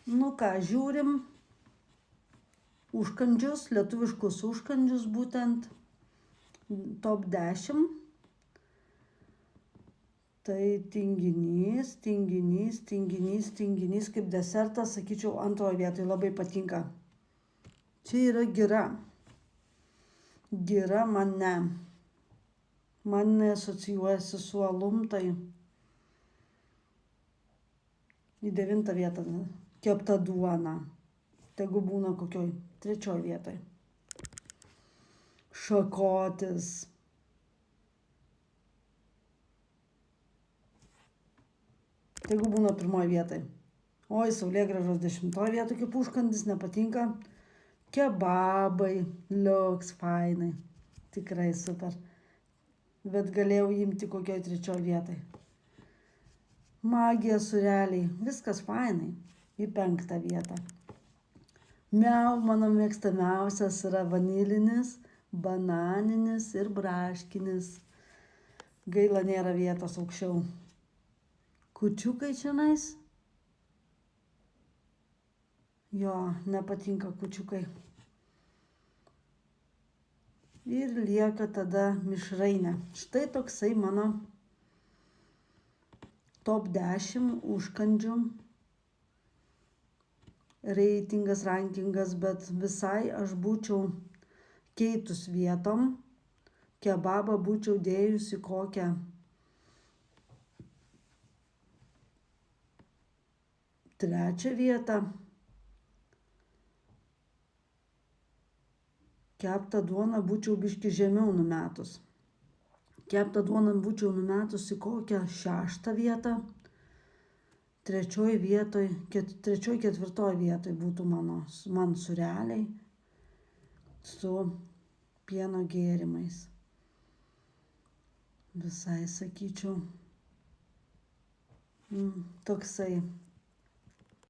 Nu ką, žiūrim užkandžius, lietuviškus užkandžius būtent, top 10. Tai tinginys, kaip desertas, sakyčiau, antroje vietoje labai patinka. Čia yra gira. Gira man neasocijuojasi su alum, tai į 9 vietą. Kepta duona. Tegu būna kokioj 3 vietoj. Šakotis. Tegu būna 1 vietoj. Oi, saulėgrąžos 10 vietoj kaip užkandis, nepatinka. Kebabai, liuks, fainai. Tikrai super. Bet galėjau imti kokioj 3 vietoj. Magija sūreliai, viskas fainai. Į 5 vietą. Miau, mano mėgstamiausias yra vanilinis, bananinis ir braškinis. Gaila, nėra vietos aukščiau. Kūčiukai čionais. Jo, nepatinka kūčiukai. Ir lieka tada mišrainė. Štai toksai mano top 10 užkandžių reitingas, rankingas, bet visai aš būčiau keitus vietom. Kebabą būčiau dėjusi kokią 3 vietą. Keptą duoną būčiau biškį žemiau numetus. Keptą duoną būčiau numetus į kokią 6 vietą. 3 vietoj, 3-4 vietoj būtų man sūreliai su pieno gėrimais. Visai sakyčiau, toksai